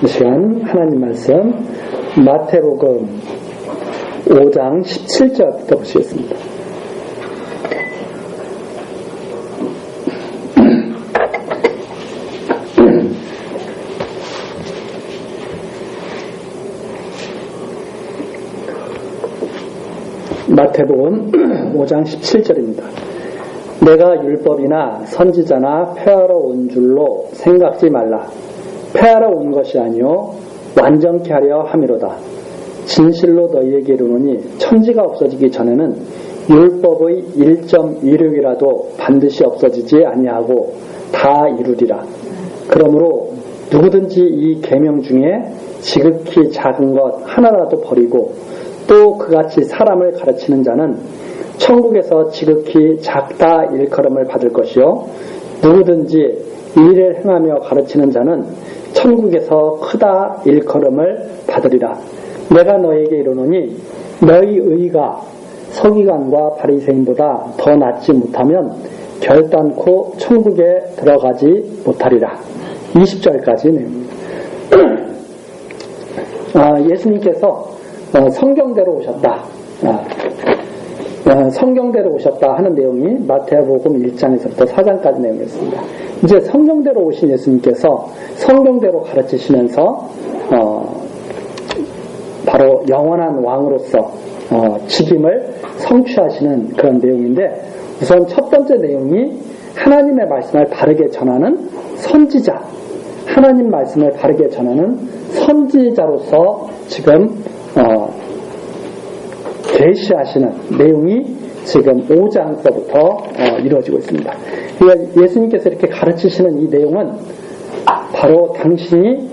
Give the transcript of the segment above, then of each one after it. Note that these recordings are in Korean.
이 시간 하나님 말씀 마태복음 5장 17절부터 보시겠습니다. 마태복음 5장 17절입니다. 내가 율법이나 선지자나 폐하러 온 줄로 생각지 말라. 폐하러 온 것이 아니요 완전케 하려 함이로다. 진실로 너희에게 이르노니 천지가 없어지기 전에는 율법의 1.16이라도 반드시 없어지지 아니하고 다 이루리라. 그러므로 누구든지 이 계명 중에 지극히 작은 것 하나라도 버리고 또 그같이 사람을 가르치는 자는 천국에서 지극히 작다 일컬음을 받을 것이요 누구든지 일을 행하며 가르치는 자는 천국에서 크다 일컬음을 받으리라. 내가 너에게 이르노니 너희 의가 서기관과 바리새인보다 더 낫지 못하면 결단코 천국에 들어가지 못하리라. 20절까지 내용입니다. 예수님께서 성경대로 오셨다. 성경대로 오셨다 하는 내용이 마태복음 1장에서부터 4장까지 내용이었습니다. 이제 성경대로 오신 예수님께서 성경대로 가르치시면서 바로 영원한 왕으로서 직임을 성취하시는 그런 내용인데, 우선 첫 번째 내용이 하나님의 말씀을 바르게 전하는 선지자, 하나님 말씀을 바르게 전하는 선지자로서 지금 계시하시는 내용이 지금 5장서부터 이루어지고 있습니다. 그러니까 예수님께서 이렇게 가르치시는 이 내용은 바로 당신이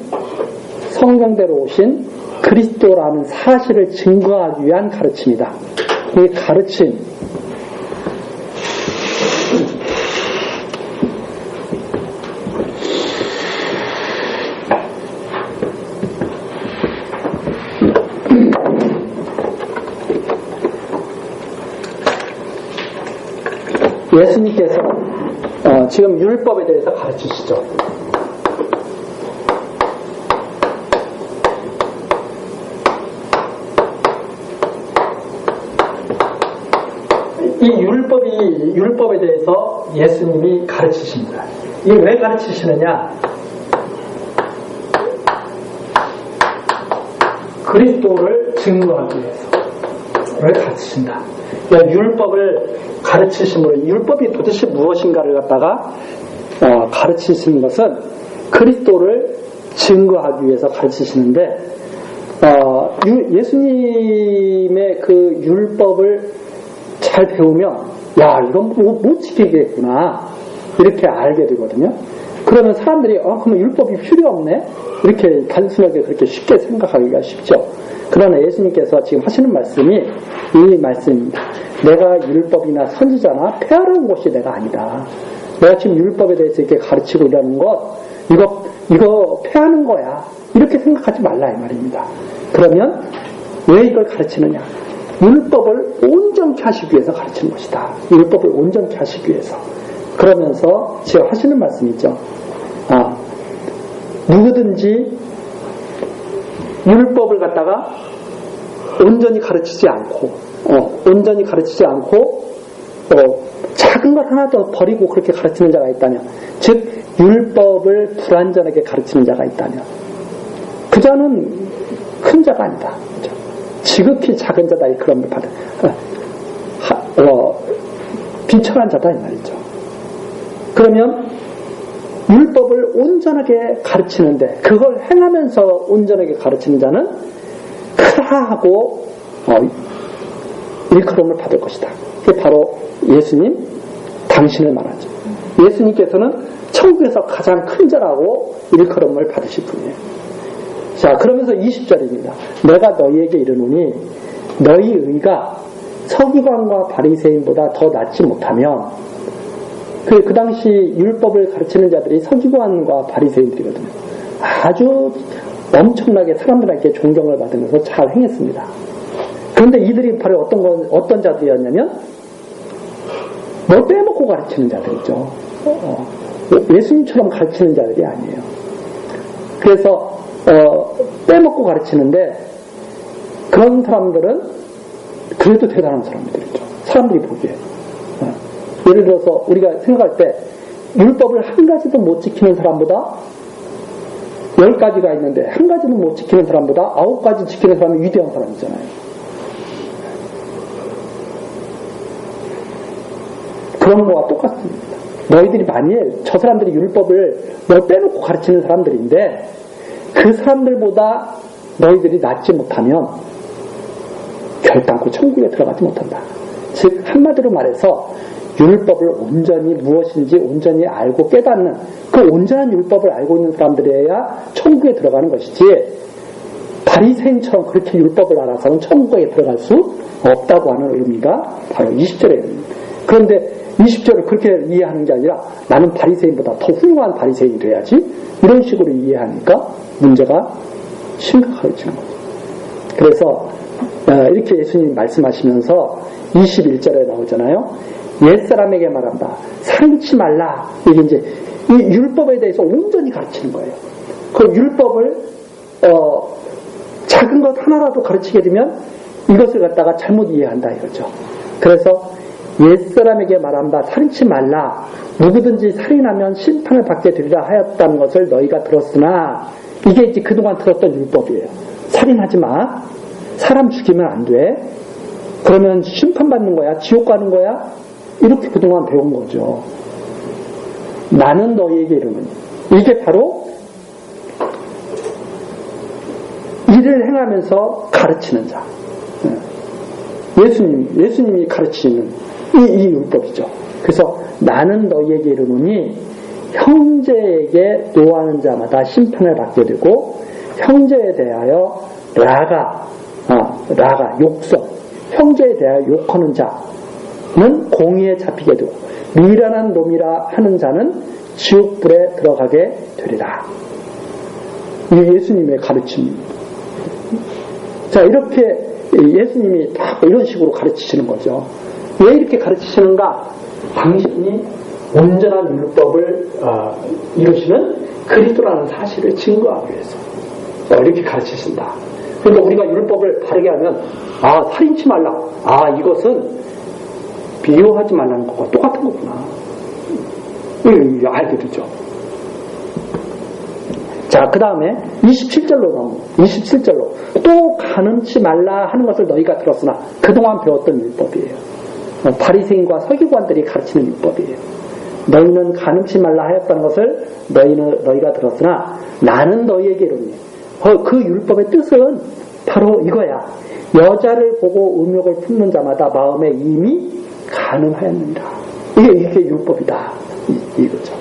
성경대로 오신 그리스도라는 사실을 증거하기 위한 가르침이다. 이 가르침, 예수님께서 지금 율법에 대해서 가르치시죠. 이 율법에 대해서 예수님이 가르치십니다. 이게 왜 가르치시느냐? 그리스도를 증거하기 위해서 왜 가르치신다. 그러니까 율법을 가르치심으로, 율법이 도대체 무엇인가를 갖다가 가르치시는 것은 그리스도를 증거하기 위해서 가르치시는데, 예수님의 그 율법을 잘 배우면 야, 이건 못 지키겠구나 이렇게 알게 되거든요. 그러면 사람들이 그러면 율법이 필요 없네 이렇게 단순하게 그렇게 쉽게 생각하기가 쉽죠. 그러나 예수님께서 지금 하시는 말씀이 이 말씀입니다. 내가 율법이나 선지자나 폐하러 온 것이 내가 아니다. 내가 지금 율법에 대해서 이렇게 가르치고 이러는 것, 이거 폐하는 거야 이렇게 생각하지 말라 이 말입니다. 그러면 왜 이걸 가르치느냐? 율법을 온전케 하시기 위해서 가르치는 것이다. 율법을 온전케 하시기 위해서. 그러면서 지금 하시는 말씀이죠. 누구든지 율법을 갖다가 온전히 가르치지 않고 작은 것 하나 더 버리고 그렇게 가르치는 자가 있다면, 즉 율법을 불완전하게 가르치는 자가 있다면 그 자는 큰 자가 아니다. 그렇죠? 지극히 작은 자다 이 그런 받은 비천한 자다 이 말이죠. 그러면 율법을 온전하게 가르치는데 그걸 행하면서 온전하게 가르치는 자는 크다 하고 일컬음을 받을 것이다. 그게 바로 예수님 당신을 말하죠. 예수님께서는 천국에서 가장 큰 자라고 일컬음을 받으실 분이에요. 자, 그러면서 20절입니다. 내가 너희에게 이르노니 너희 의가 서기관과 바리새인보다 더 낫지 못하면, 그 당시 율법을 가르치는 자들이 서기관과 바리새인들이거든요. 아주 엄청나게 사람들에게 존경을 받으면서 잘 행했습니다. 그런데 이들이 바로 어떤 자들이었냐면 뭘 빼먹고 가르치는 자들이죠. 예수님처럼 가르치는 자들이 아니에요. 그래서 빼먹고 가르치는데 그런 사람들은 그래도 대단한 사람들이죠. 사람들이 보기에. 예를 들어서 우리가 생각할 때 율법을 한 가지도 못 지키는 사람보다 10가지가 있는데 한 가지도 못 지키는 사람보다 9가지 지키는 사람이 위대한 사람이잖아요. 그런 거와 똑같습니다. 너희들이 만일 저 사람들이 율법을 빼놓고 가르치는 사람들인데 그 사람들보다 너희들이 낫지 못하면 결단코 천국에 들어가지 못한다. 즉 한마디로 말해서 율법을 온전히 무엇인지 온전히 알고 깨닫는 그 온전한 율법을 알고 있는 사람들이어야 천국에 들어가는 것이지 바리새인처럼 그렇게 율법을 알아서는 천국에 들어갈 수 없다고 하는 의미가 바로 20절의 의미입니다. 그런데 20절을 그렇게 이해하는 게 아니라 나는 바리새인보다 더 훌륭한 바리새인이 돼야지 이런 식으로 이해하니까 문제가 심각해지는 거죠. 그래서 이렇게 예수님이 말씀하시면서 21절에 나오잖아요. 옛사람에게 말한다. 살인치 말라. 이게 이제 이 율법에 대해서 온전히 가르치는 거예요. 그 율법을 작은 것 하나라도 가르치게 되면 이것을 갖다가 잘못 이해한다 이거죠. 그래서 옛사람에게 말한다. 살인치 말라. 누구든지 살인하면 심판을 받게 되리라 하였다는 것을 너희가 들었으나 이게 이제 그동안 들었던 율법이에요. 살인하지 마. 사람 죽이면 안 돼. 그러면 심판받는 거야. 지옥 가는 거야. 이렇게 그동안 배운 거죠. 나는 너희에게 이르노니. 이게 바로 일을 행하면서 가르치는 자. 예수님이 가르치는 이 율법이죠. 그래서 나는 너희에게 이르노니 형제에게 노하는 자마다 심판을 받게 되고 형제에 대하여 라가 욕설, 형제에 대하여 욕하는 자는 공의에 잡히게 되고 미련한 놈이라 하는 자는 지옥불에 들어가게 되리라. 이게 예수님의 가르침입니다. 자, 이렇게 예수님이 다 이런 식으로 가르치시는 거죠. 왜 이렇게 가르치시는가? 당신이 온전한 율법을 이루시는 그리스도라는 사실을 증거하기 위해서 이렇게 가르치신다. 그러니까 우리가 율법을 바르게 하면 살인치 말라. 이것은 비교하지 말라는 것과 똑같은 거구나. 알게 되죠. 자, 그 다음에 27절로 나옵니다. 27절로 또 간음치 말라 하는 것을 너희가 들었으나 그동안 배웠던 율법이에요. 바리새인과 서기관들이 가르치는 율법이에요. 너희는 간음치 말라 하였다는 것을 너희가 들었으나 나는 너희에게 이르노니. 그 율법의 뜻은 바로 이거야. 여자를 보고 음욕을 품는 자마다 마음에 이미 간음하였느니라. 이게 율법이다. 이거죠.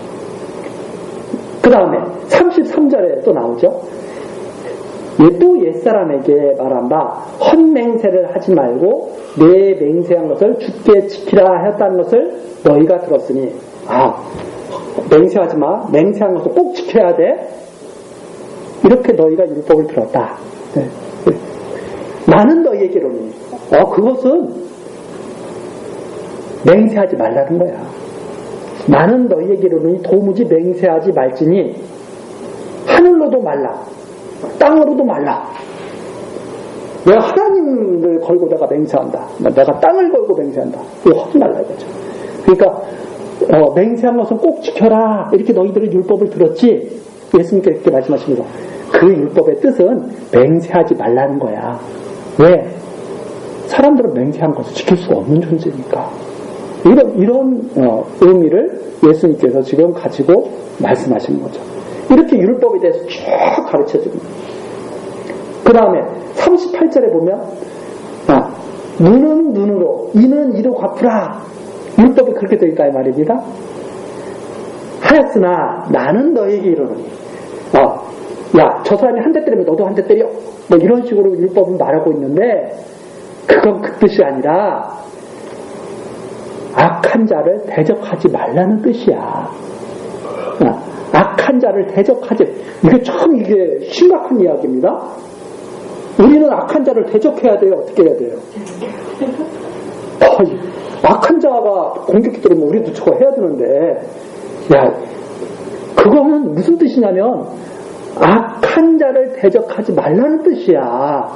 그 다음에 33절에 또 나오죠. 또 옛사람에게 말한 바 헛맹세를 하지 말고 내 맹세한 것을 주께 지키라 하였다는 것을 너희가 들었으니 맹세하지 마. 맹세한 것을 꼭 지켜야 돼. 이렇게 너희가 율법을 들었다. 네. 나는 너희에게 이르노니. 그것은 맹세하지 말라는 거야. 나는 너희에게 이르노니 도무지 맹세하지 말지니 하늘로도 말라 땅으로도 말라. 내가 하나님을 걸고 내가 맹세한다. 내가 땅을 걸고 맹세한다. 이거 하지 말라 이거죠. 그러니까 맹세한 것은 꼭 지켜라. 이렇게 너희들은 율법을 들었지. 예수님께서 이렇게 말씀하십니다. 그 율법의 뜻은 맹세하지 말라는 거야. 왜? 사람들은 맹세한 것을 지킬 수가 없는 존재니까. 이런 의미를 예수님께서 지금 가지고 말씀하시는 거죠. 이렇게 율법에 대해서 쭉 가르쳐줍니다. 그 다음에 38절에 보면 눈은 눈으로 이는 이로 갚으라. 율법이 그렇게 되어 있다 이 말입니다. 하였으나 나는 너에게 이르노니 저 사람이 한 대 때리면 너도 한 대 때려. 뭐 이런 식으로 율법은 말하고 있는데 그건 그 뜻이 아니라 악한 자를 대적하지 말라는 뜻이야. 악한 자를 대적하지. 이게 심각한 이야기입니다. 우리는 악한 자를 대적해야 돼요. 어떻게 해야 돼요? 악한 자가 공격해 들어오면 우리도 저거 해야 되는데, 그거는 무슨 뜻이냐면 악한 자를 대적하지 말라는 뜻이야.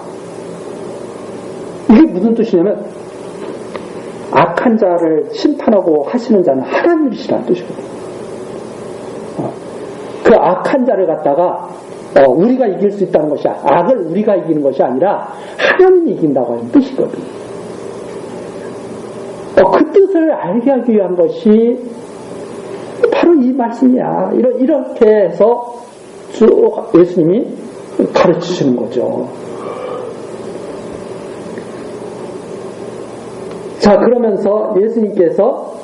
이게 무슨 뜻이냐면 악한 자를 심판하고 하시는 자는 하나님이시라는 뜻이거든. 그 악한 자를 갖다가 우리가 이길 수 있다는 것이 악을 우리가 이기는 것이 아니라 하나님이 이긴다고 하는 뜻이거든. 그 뜻을 알게 하기 위한 것이 바로 이 말씀이야. 이렇게 해서 쭉 예수님이 가르치시는 거죠. 자, 그러면서 예수님께서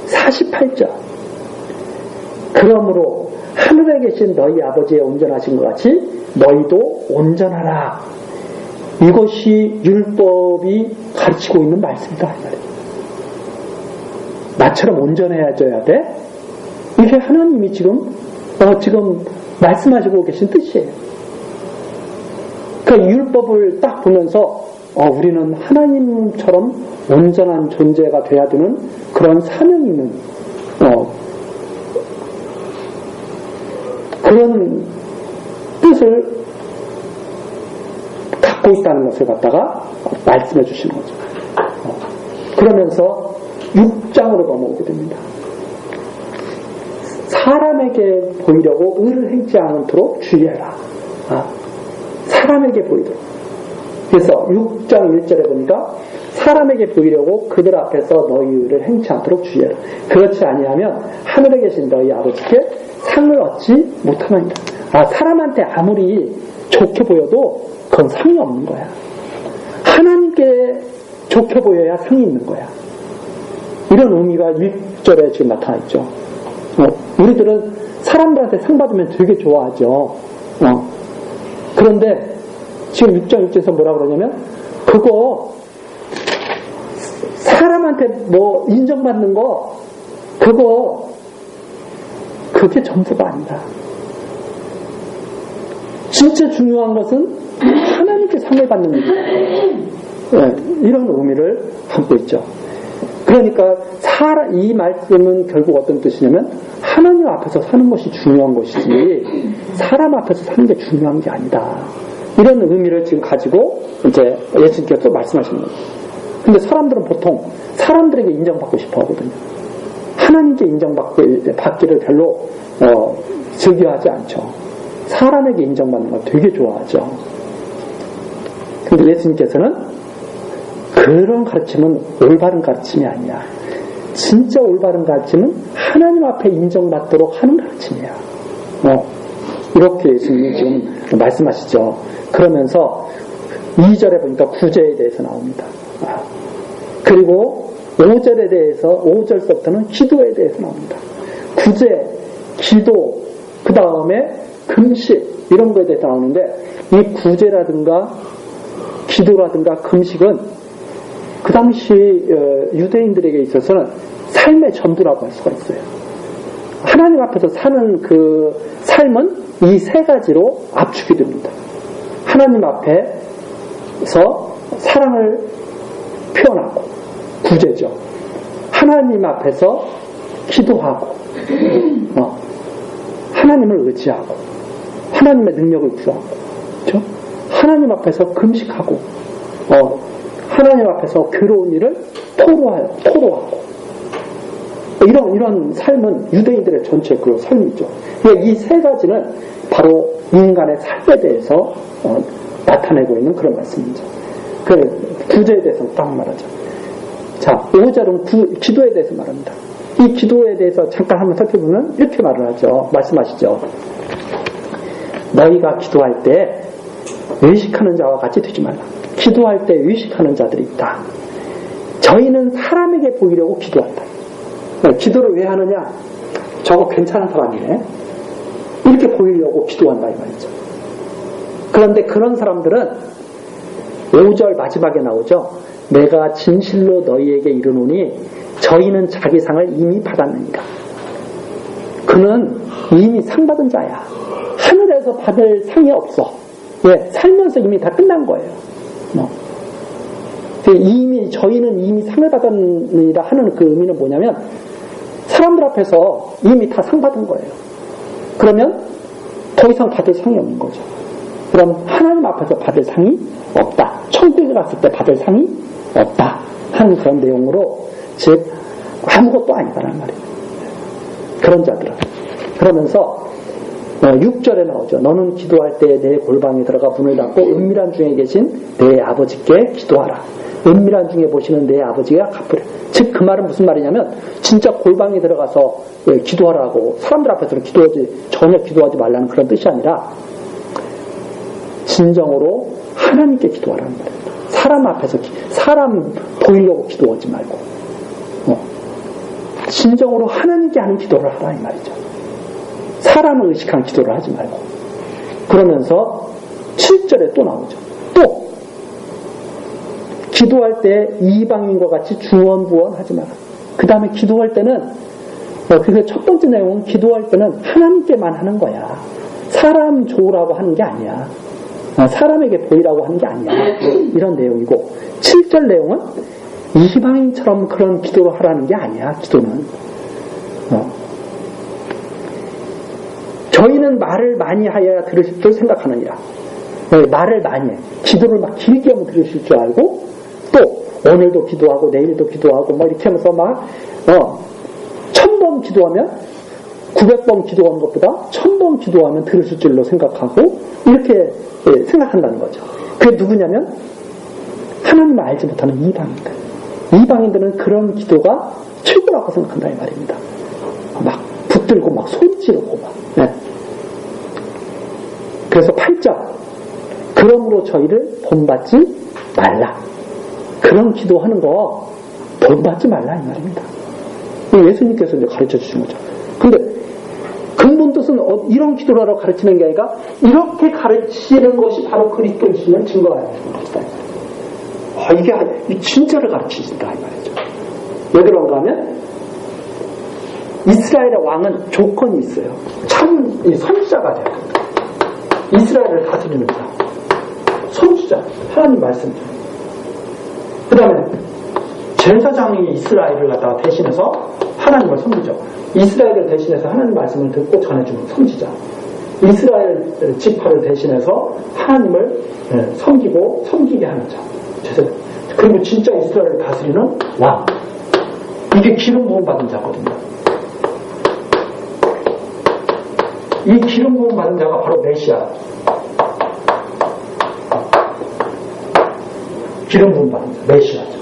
48절 그러므로 하늘에 계신 너희 아버지의 온전하신 것 같이 너희도 온전하라. 이것이 율법이 가르치고 있는 말씀이다. 나처럼 온전해져야 돼. 이게 하나님이 지금 말씀하시고 계신 뜻이에요. 그 율법을 딱 보면서 우리는 하나님처럼 온전한 존재가 돼야 되는 그런 사명이 있는 그런 뜻을 갖고 있다는 것을 갖다가 말씀해 주시는 거죠. 그러면서 6장으로 넘어오게 됩니다. 사람에게 보이려고 의를 행치 않도록 주의해라. 사람에게 보이도록. 그래서 6장 1절에 보니까 사람에게 보이려고 그들 앞에서 너희 의를 행치 않도록 주의해라. 그렇지 아니하면 하늘에 계신 너희 아버지께 상을 얻지 못하나이다. 사람한테 아무리 좋게 보여도 그건 상이 없는 거야. 하나님께 좋게 보여야 상이 있는 거야. 이런 의미가 1절에 지금 나타나 있죠. 우리들은 사람들한테 상 받으면 되게 좋아하죠. 그런데 지금 6장 1절에서 뭐라 그러냐면 그거 사람한테 뭐 인정받는 거 그게 전부가 아니다. 진짜 중요한 것은 하나님께 상을 받는 일이다. 이런 의미를 담고 있죠. 그러니까 이 말씀은 결국 어떤 뜻이냐면 하나님 앞에서 사는 것이 중요한 것이지 사람 앞에서 사는 게 중요한 게 아니다. 이런 의미를 지금 가지고 이제 예수님께서 말씀하시는 거예요. 근데 사람들은 보통 사람들에게 인정받고 싶어 하거든요. 하나님께 인정받기를 별로 즐겨하지 않죠. 사람에게 인정받는 걸 되게 좋아하죠. 근데 예수님께서는 그런 가르침은 올바른 가르침이 아니야. 진짜 올바른 가르침은 하나님 앞에 인정받도록 하는 가르침이야. 이렇게 예수님이 지금 말씀하시죠. 그러면서 2절에 보니까 구제에 대해서 나옵니다. 그리고 5절서부터는 기도에 대해서 나옵니다. 구제, 기도, 그 다음에 금식 이런 거에 대해서 나오는데 이 구제라든가 기도라든가 금식은 그 당시 유대인들에게 있어서는 삶의 전부라고 할 수가 있어요. 하나님 앞에서 사는 그 삶은 이 세 가지로 압축이 됩니다. 하나님 앞에서 사랑을 표현하고 구제죠. 하나님 앞에서 기도하고 하나님을 의지하고 하나님의 능력을 구하고 그렇죠? 하나님 앞에서 금식하고 하나님 앞에서 괴로운 일을 토로하고 이런 삶은 유대인들의 전체 그 삶이죠. 이 세 가지는 바로 인간의 삶에 대해서 나타내고 있는 그런 말씀이죠. 그 구제에 대해서는 딱 말하죠. 자, 5절은 기도에 대해서 말합니다. 이 기도에 대해서 잠깐 한번 살펴보면 이렇게 말을 하죠. 말씀하시죠. 너희가 기도할 때 의식하는 자와 같이 되지 말라. 기도할 때 의식하는 자들이 있다. 저희는 사람에게 보이려고 기도한다. 기도를 왜 하느냐? 저거 괜찮은 사람이네. 이렇게 보이려고 기도한다 이 말이죠. 그런데 그런 사람들은 5절 마지막에 나오죠. 내가 진실로 너희에게 이르노니 저희는 자기 상을 이미 받았느니라. 그는 이미 상 받은 자야. 하늘에서 받을 상이 없어. 왜? 살면서 이미 다 끝난 거예요. 저희는 이미 상을 받았느니라 하는 그 의미는 뭐냐면 사람들 앞에서 이미 다 상 받은 거예요. 그러면 더 이상 받을 상이 없는 거죠. 그럼 하나님 앞에서 받을 상이 없다. 천국에 갔을 때 받을 상이 없다 하는 그런 내용으로, 즉 아무것도 아니다라는 말이에요. 그런 자들은. 그러면서 6절에 나오죠. 너는 기도할 때 내 골방에 들어가 문을 닫고 은밀한 중에 계신 내 아버지께 기도하라. 은밀한 중에 보시는 내 아버지가 갚으려. 즉 그 말은 무슨 말이냐면 진짜 골방에 들어가서 기도하라고, 사람들 앞에서는 전혀 기도하지 말라는 그런 뜻이 아니라 진정으로 하나님께 기도하라는 말입니다. 사람 앞에서 사람 보이려고 기도하지 말고 진정으로 하나님께 하는 기도를 하라 이 말이죠. 사람을 의식한 기도를 하지 말고. 그러면서 7절에 또 나오죠. 또 기도할 때 이방인과 같이 중언부언 하지 마라. 그 다음에 기도할 때는, 그래서 첫 번째 내용은 기도할 때는 하나님께만 하는 거야. 사람 좋으라고 하는 게 아니야. 사람에게 보이라고 하는 게 아니야. 이런 내용이고, 7절 내용은 이방인처럼 그런 기도를 하라는 게 아니야. 기도는 저희는 말을 많이 하여야 들으실 줄 생각하느니라. 말을 많이 해. 기도를 막 길게 하면 들으실 줄 알고, 또 오늘도 기도하고 내일도 기도하고 뭐 이렇게 하면서 막 1000번 기도하면 900번 기도하는 것보다 1000번 기도하면 들으실 줄로 생각하고 이렇게 생각한다는 거죠. 그게 누구냐면 하나님을 알지 못하는 이방인들. 이방인들은 그런 기도가 최고라고 생각한다 이 말입니다. 막 붙들고 막 소리 지르고 막. 네. 그래서 8절, 그러므로 저희를 본받지 말라. 그런 기도하는 거 본받지 말라 이 말입니다. 예수님께서 이제 가르쳐 주신 거죠. 근데 근본 뜻은 이런 기도를 하러 가르치는 게 아니라 이렇게 가르치는 것이 바로 그리스도이심을 증거하는 것이다. 이게 진짜를 가르치신다 이 말이죠. 왜 그런가 하면 이스라엘의 왕은 조건이 있어요. 참 선지자가 돼요. 이스라엘을 다스리는 자, 선지자, 하나님 말씀. 그 다음에 제사장이 이스라엘을 갖다가 대신해서 하나님을 섬기죠. 이스라엘을 대신해서 하나님 말씀을 듣고 전해주는 선지자. 이스라엘 지파를 대신해서 하나님을 섬기게 하는 자. 그리고 진짜 이스라엘을 다스리는 왕. 이게 기름 부음 받은 자거든요. 이 기름 부음 받은 자가 바로 메시아. 기름 부음 받은 자, 메시아죠.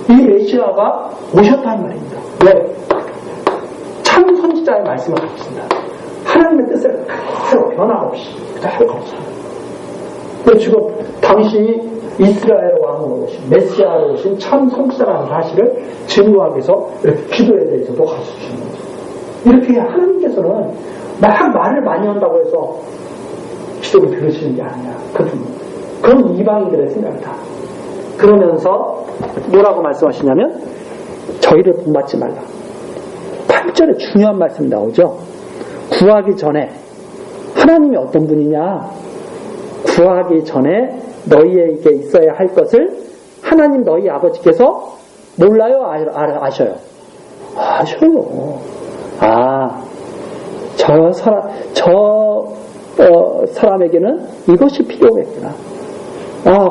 이 메시아가 오셨다는 말입니다. 왜? 참 선지자의 말씀을 가르친다. 하나님의 뜻을 그대로 변함없이 그대로 가르친다. 그래서 지금 당시 이스라엘 왕으로 오신 메시아로 오신 참 선지자라는 사실을 증거하기 위해서 이렇게 기도에 대해서도 가르쳐주시는 거죠. 이렇게 하나님께서는 막 말을 많이 한다고 해서 기도를 들으시는 게 아니야. 그건 이방인들의 생각이다. 그러면서 뭐라고 말씀하시냐면 저희를 본받지 말라. 8절에 중요한 말씀이 나오죠. 구하기 전에 하나님이 어떤 분이냐, 구하기 전에 너희에게 있어야 할 것을 하나님 너희 아버지께서 몰라요? 아셔요? 아셔요. 사람에게는 이것이 필요하겠구나.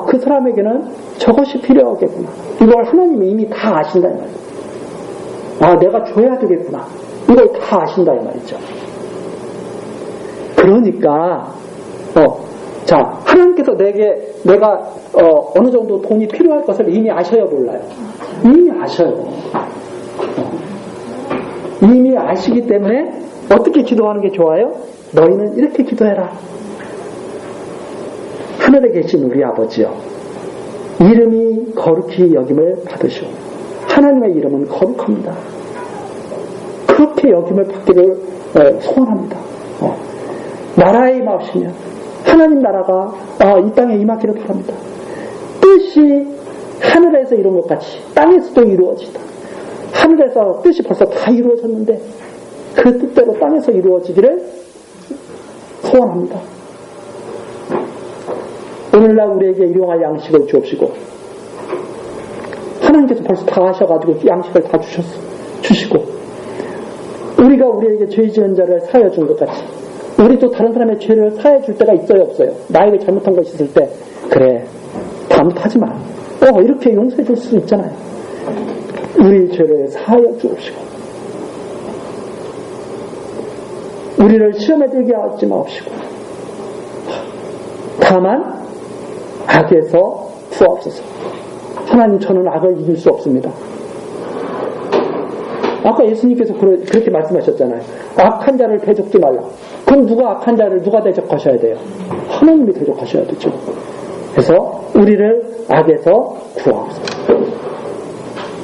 그 사람에게는 저것이 필요하겠구나. 이걸 하나님이 이미 다 아신다 이 말이에요. 내가 줘야 되겠구나. 이걸 다 아신다 이 말이죠. 그러니까 하나님께서 내가 어느 정도 돈이 필요할 것을 이미 아셔요, 몰라요? 이미 아셔요. 이미 아시기 때문에 어떻게 기도하는 게 좋아요? 너희는 이렇게 기도해라. 하늘에 계신 우리 아버지여, 이름이 거룩히 여김을 받으시오. 하나님의 이름은 거룩합니다. 그렇게 여김을 받기를 소원합니다. 나라에 임하시면 하나님 나라가 이 땅에 임하기를 바랍니다. 뜻이 하늘에서 이룬 것 같이 땅에서도 이루어지다. 하늘에서 뜻이 벌써 다 이루어졌는데 그 뜻대로 땅에서 이루어지기를 소원합니다. 오늘날 우리에게 일용할 양식을 주옵시고, 하나님께서 벌써 다 하셔가지고 양식을 다 주시고, 우리가 우리에게 죄 지은 자를 사하여 준 것 같이 우리도 다른 사람의 죄를 사하여 줄 때가 있어요, 없어요? 나에게 잘못한 것이 있을 때 그래, 다음부터 하지 마. 이렇게 용서해 줄 수 있잖아요. 우리 죄를 사하여 주옵시고 우리를 시험에 들게 하지 마옵시고 다만 악에서 구하옵소서. 하나님, 저는 악을 이길 수 없습니다. 아까 예수님께서 그렇게 말씀하셨잖아요. 악한 자를 대적지 말라. 그럼 누가 악한 자를 누가 대적하셔야 돼요? 하나님이 대적하셔야 되죠. 그래서 우리를 악에서 구하옵소서.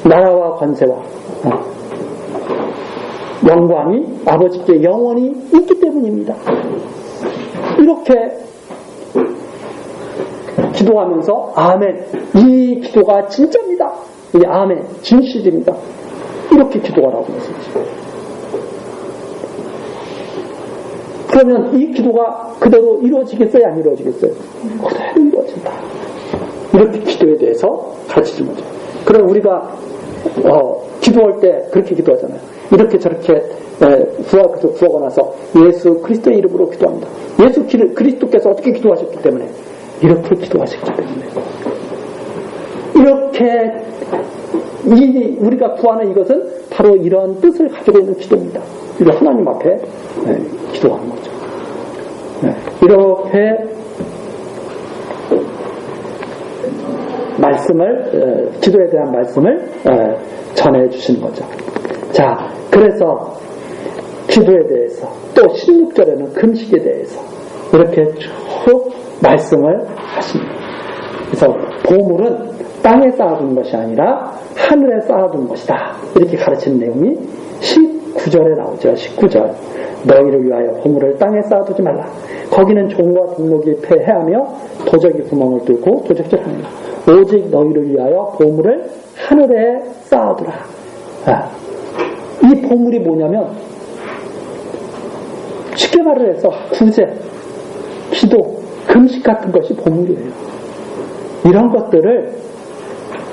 나라와 권세와 영광이 아버지께 영원히 있기 때문입니다. 이렇게 기도하면서 아멘, 이 기도가 진짜입니다. 이 아멘, 진실입니다. 이렇게 기도하라고 했었죠. 그러면 이 기도가 그대로 이루어지겠어요? 안 이루어지겠어요? 그대로 이루어진다. 이렇게 기도에 대해서 가르치는 거죠. 그럼 우리가 기도할 때 그렇게 기도하잖아요. 이렇게 저렇게 구하고 나서 예수 그리스도의 이름으로 기도합니다. 예수 그리스도께서 어떻게 기도하셨기 때문에 이렇게 기도하셨기 때문에 이렇게 우리가 구하는 이것은 바로 이런 뜻을 가지고 있는 기도입니다. 이거 하나님 앞에 기도하는 거죠. 이렇게 말씀을 기도에 대한 말씀을 전해 주시는 거죠. 자, 그래서 기도에 대해서 또 16절에는 금식에 대해서 이렇게 쭉 말씀을 하십니다. 그래서 보물은 땅에 쌓아둔 것이 아니라 하늘에 쌓아둔 것이다. 이렇게 가르치는 내용이 19절에 나오죠. 19절. 너희를 위하여 보물을 땅에 쌓아두지 말라. 거기는 종과 동록이 패해하며 도적이 구멍을 뚫고 도적질하느니라. 오직 너희를 위하여 보물을 하늘에 쌓아두라. 이 보물이 뭐냐면 쉽게 말을 해서 구제, 기도, 금식 같은 것이 보물이에요. 이런 것들을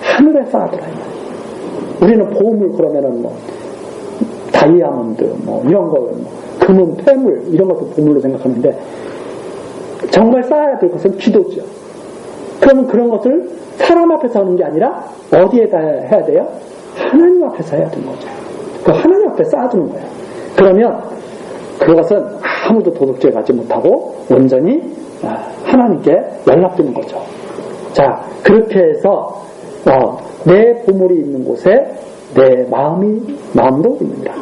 하늘에 쌓아두라. 우리는 보물 그러면은 다이아몬드 이런 거 금은 폐물 이런 것도 보물로 생각하는데 정말 쌓아야 될 것은 기도죠. 그러면 그런 것을 사람 앞에서 하는 게 아니라 어디에다 해야 돼요? 하나님 앞에서 해야 되는 거죠. 그 하나님 앞에 쌓아두는 거예요. 그러면 그것은 아무도 도둑질 가지 못하고 온전히 하나님께 연락되는 거죠. 자, 그렇게 해서 내 보물이 있는 곳에 내 마음도 있습니다.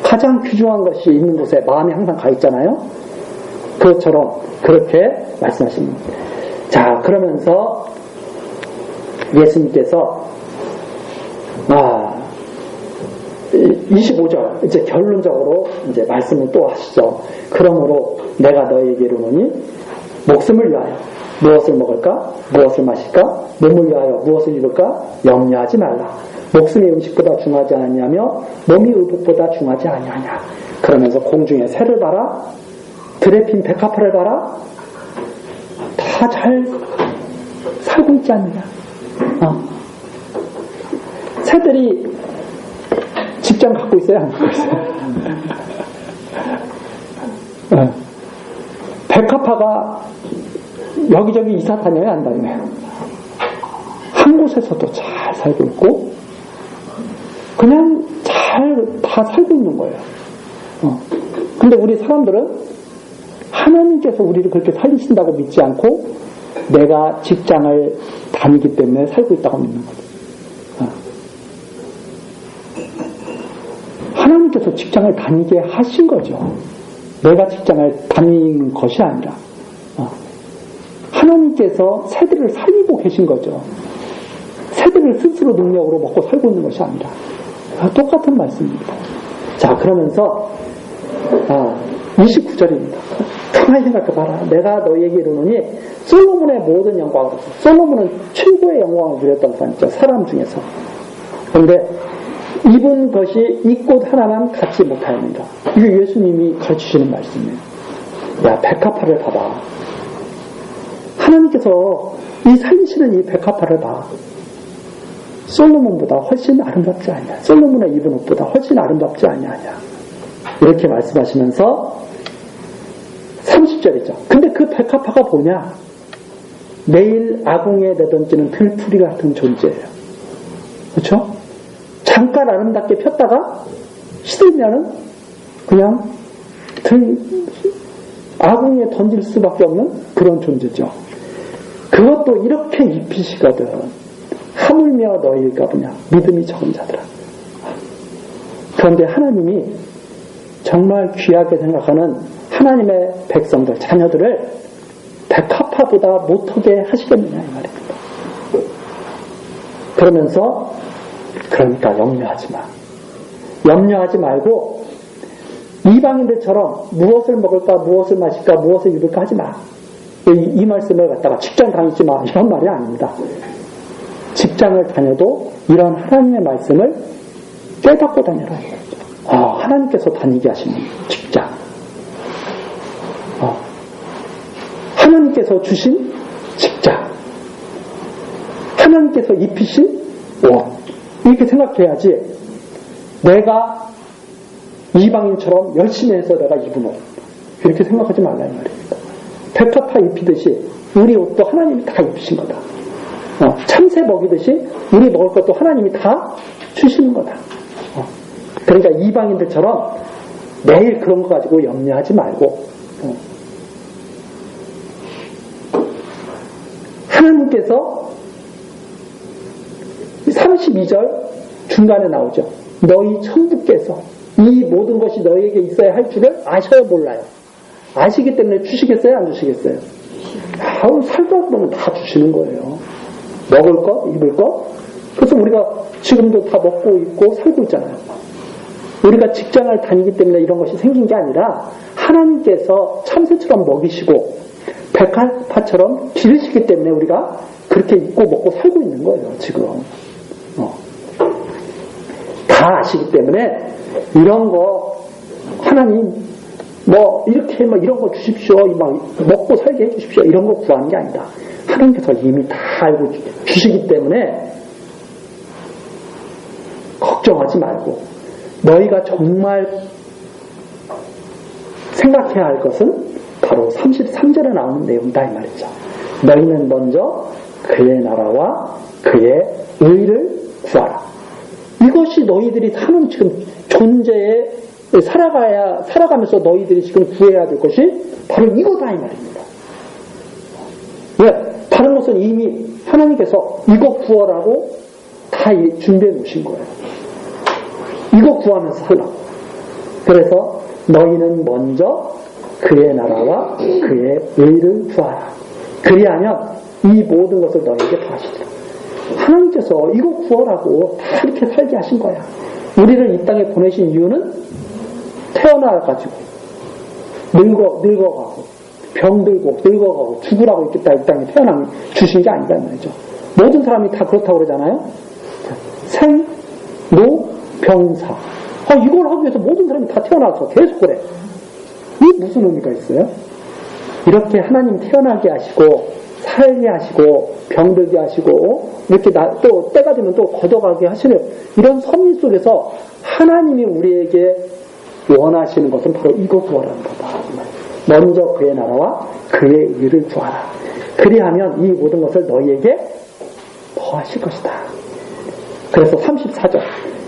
가장 귀중한 것이 있는 곳에 마음이 항상 가 있잖아요. 그것처럼 그렇게 말씀하십니다. 자, 그러면서 예수님께서 25절 이제 결론적으로 이제 말씀을 또 하시죠. 그러므로 내가 너희에게 이르노니 목숨을 위하여 무엇을 먹을까? 무엇을 마실까? 몸을 위하여 무엇을 입을까? 염려하지 말라. 목숨이 음식보다 중하지 않냐며 몸이 의복보다 중하지 아니하냐. 그러면서 공중의 새를 봐라. 들에 핀 백합화를 봐라. 다 잘 살고 있지 않느냐. 새들이 직장 갖고 있어요? 안 갖고 있어요? 백합화가 여기저기 이사 다녀요? 안 다녀요? 한 곳에서도 잘 살고 있고 그냥 잘 다 살고 있는 거예요. 근데 우리 사람들은 하나님께서 우리를 그렇게 살리신다고 믿지 않고 내가 직장을 다니기 때문에 살고 있다고 믿는 거죠. 하나님께서 직장을 다니게 하신 거죠. 내가 직장을 다니는 것이 아니라 하나님께서 새들을 살리고 계신 거죠. 새들을 스스로 능력으로 먹고 살고 있는 것이 아니라 똑같은 말씀입니다. 자, 그러면서 29절입니다. 가만히 생각해봐라. 내가 너희에게 이르노니 솔로몬의 모든 영광을 솔로몬은 최고의 영광을 누렸다고 하죠. 사람 중에서. 그런데 입은 것이 이 꽃 하나만 갖지 못하였느니라. 이게 예수님이 가르치시는 말씀이에요. 야, 백합화를 봐봐. 하나님께서 이 살리시는 이 백합화를 봐. 솔로몬보다 훨씬 아름답지 않냐. 솔로몬의 입은 옷보다 훨씬 아름답지 않냐. 이렇게 말씀하시면서 30절이죠. 근데 그 백합화가 뭐냐? 매일 아궁이에 내던지는 들풀이 같은 존재예요. 그렇죠? 잠깐 아름답게 폈다가 시들면은 그냥 아궁이에 던질 수밖에 없는 그런 존재죠. 그것도 이렇게 입히시거든. 하물며 너희가 뭐냐? 믿음이 적은 자들아. 그런데 하나님이 정말 귀하게 생각하는 하나님의 백성들, 자녀들을 백합화보다 못하게 하시겠느냐 이 말입니다. 그러면서 그러니까 염려하지 마. 염려하지 말고 이방인들처럼 무엇을 먹을까, 무엇을 마실까, 무엇을 입을까 하지 마. 이 말씀을 갖다가 직장 다니지 마 이런 말이 아닙니다. 직장을 다녀도 이런 하나님의 말씀을 깨닫고 다녀라. 하나님께서 다니게 하시는 직장, 하나님께서 주신 직장, 하나님께서 입히신 옷, 이렇게 생각해야지 내가 이방인처럼 열심히 해서 내가 입은 옷 이렇게 생각하지 말라는 말입니다. 백합화 입히듯이 우리 옷도 하나님이 다 입히신 거다. 참새 먹이듯이 우리 먹을 것도 하나님이 다 주시는 거다. 그러니까 이방인들처럼 매일 그런 거 가지고 염려하지 말고 하나님께서 32절 중간에 나오죠. 너희 천부께서 이 모든 것이 너희에게 있어야 할 줄을 아셔야 몰라요. 아시기 때문에 주시겠어요? 안 주시겠어요? 살다 보면 다 주시는 거예요. 먹을 것, 입을 것. 그래서 우리가 지금도 다 먹고 입고 살고 있잖아요. 우리가 직장을 다니기 때문에 이런 것이 생긴 게 아니라 하나님께서 참새처럼 먹이시고 백합화처럼 기르시기 때문에 우리가 그렇게 입고 먹고 살고 있는 거예요. 지금 다 아시기 때문에 이런 거 하나님 이렇게 이런 거 주십시오, 먹고 살게 해주십시오 이런 거 구하는 게 아니다. 하나님께서 이미 다 알고 주시기 때문에 걱정하지 말고 너희가 정말 생각해야 할 것은 바로 33절에 나오는 내용이다 이 말이죠. 너희는 먼저 그의 나라와 그의 의를 구하라. 이것이 너희들이 사는 지금 존재에 살아가면서 너희들이 지금 구해야 될 것이 바로 이거다 이 말입니다. 왜? 다른 것은 이미 하나님께서 이거 구하라고 다 준비해 놓으신 거예요. 이거 구하면서 살라고. 그래서 너희는 먼저 그의 나라와 그의 의를 구하라. 그리하면 이 모든 것을 너희에게 더하시리라. 하나님께서 이거 구하라고 다 이렇게 살게 하신 거야. 우리를 이 땅에 보내신 이유는 태어나가지고 늙어가고 병들고 늙어가고 죽으라고 있겠다 이 땅에 태어나 주신 게 아니다 말이죠. 모든 사람이 다 그렇다고 그러잖아요. 생, 노, 병사. 이걸 하기 위해서 모든 사람이 다 태어나서 계속 그래. 이게 무슨 의미가 있어요? 이렇게 하나님 태어나게 하시고 살게 하시고 병들게 하시고 이렇게 또 때가 되면 또 걷어가게 하시는 이런 섭리 속에서 하나님이 우리에게 원하시는 것은 바로 이거 구하라는 거다. 먼저 그의 나라와 그의 의를 구하라. 그리하면 이 모든 것을 너희에게 더하실 것이다. 그래서 34절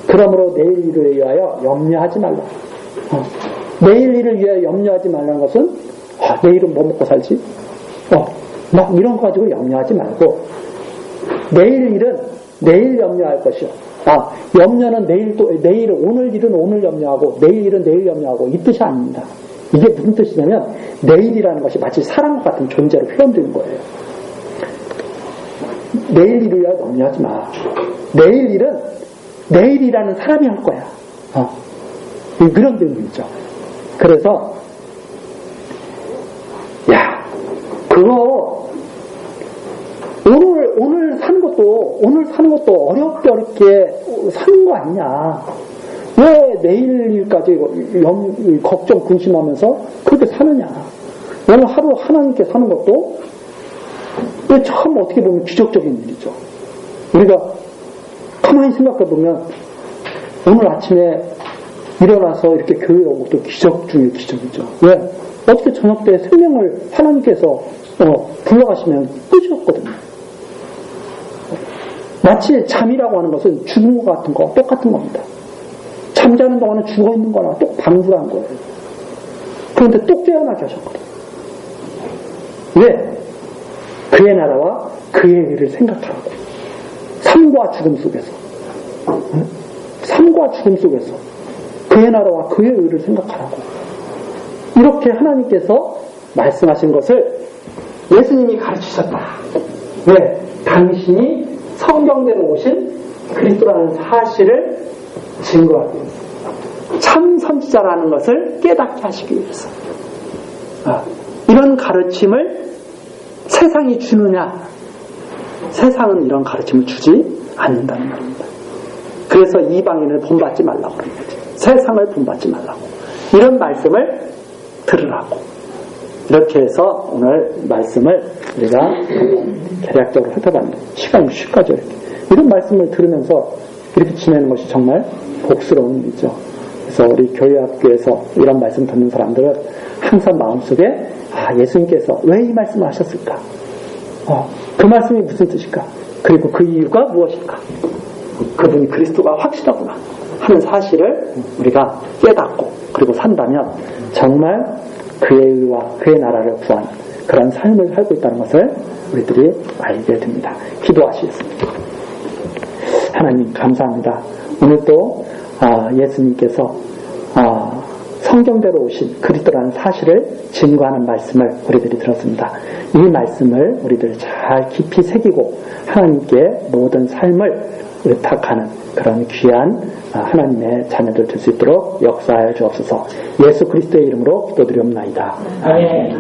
그러므로 내일 일을 위하여 염려하지 말라. 내일 일을 위하여 염려하지 말라는 것은 내일은 뭐 먹고 살지? 막 이런 거 가지고 염려하지 말고 내일 일은 내일 염려할 것이요. 염려는 내일 오늘 일은 오늘 염려하고 내일 일은 내일 염려하고 이 뜻이 아닙니다. 이게 무슨 뜻이냐면 내일이라는 것이 마치 사랑과 같은 존재로 표현되는 거예요. 내일 일을 위하여 염려하지 마. 내일 일은 내일이라는 사람이 할 거야. 그런 의미죠. 그래서 그거 오늘 사는 것도 어렵게 사는 거 아니냐. 왜 내일 일까지 걱정 근심하면서 그렇게 사느냐. 오늘 하루 하나님께 사는 것도 참 어떻게 보면 기적적인 일이죠. 우리가 가만히 생각해 보면 오늘 아침에 일어나서 이렇게 교회에 오고 또 기적 중에 기적이죠. 왜? 어떻게 저녁 때 생명을 하나님께서 불러가시면 끝이 없거든요. 마치 잠이라고 하는 것은 죽은 것 같은 거 똑같은 겁니다. 잠자는 동안은 죽어있는 거나 똑 방불한 거예요. 그런데 똑 깨어나게 하셨거든요. 왜? 그의 나라와 그의 의를 생각하라고. 삶과 죽음 속에서. 삶과 죽음 속에서 그의 나라와 그의 의를 생각하라고. 이렇게 하나님께서 말씀하신 것을 예수님이 가르치셨다. 왜? 당신이 성경대로 오신 그리스도라는 사실을 증거하기 위해서. 참 선지자라는 것을 깨닫게 하시기 위해서. 이런 가르침을 세상이 주느냐? 세상은 이런 가르침을 주지 않는다는 말입니다. 그래서 이방인을 본받지 말라고 그러는 거지. 세상을 본받지 말라고. 이런 말씀을 들으라고. 이렇게 해서 오늘 말씀을 우리가 대략적으로 훑어봤는데 시간이 쉽가죠. 이런 말씀을 들으면서 이렇게 지내는 것이 정말 복스러운 일이죠. 그래서 우리 교회학교에서 이런 말씀 듣는 사람들은 항상 마음속에 예수님께서 왜 이 말씀을 하셨을까? 그 말씀이 무슨 뜻일까? 그리고 그 이유가 무엇일까? 그분이 그리스도가 확실하구나 하는 사실을 우리가 깨닫고 그리고 산다면 정말 그의 의와 그의 나라를 구하는 그런 삶을 살고 있다는 것을 우리들이 알게 됩니다. 기도하시겠습니다. 하나님 감사합니다. 오늘 또 예수님께서 성경대로 오신 그리스도라는 사실을 증거하는 말씀을 우리들이 들었습니다. 이 말씀을 우리들 잘 깊이 새기고 하나님께 모든 삶을 의탁하는 그런 귀한 하나님의 자녀들 될 수 있도록 역사하여 주옵소서. 예수 그리스도의 이름으로 기도드리옵나이다. 아멘.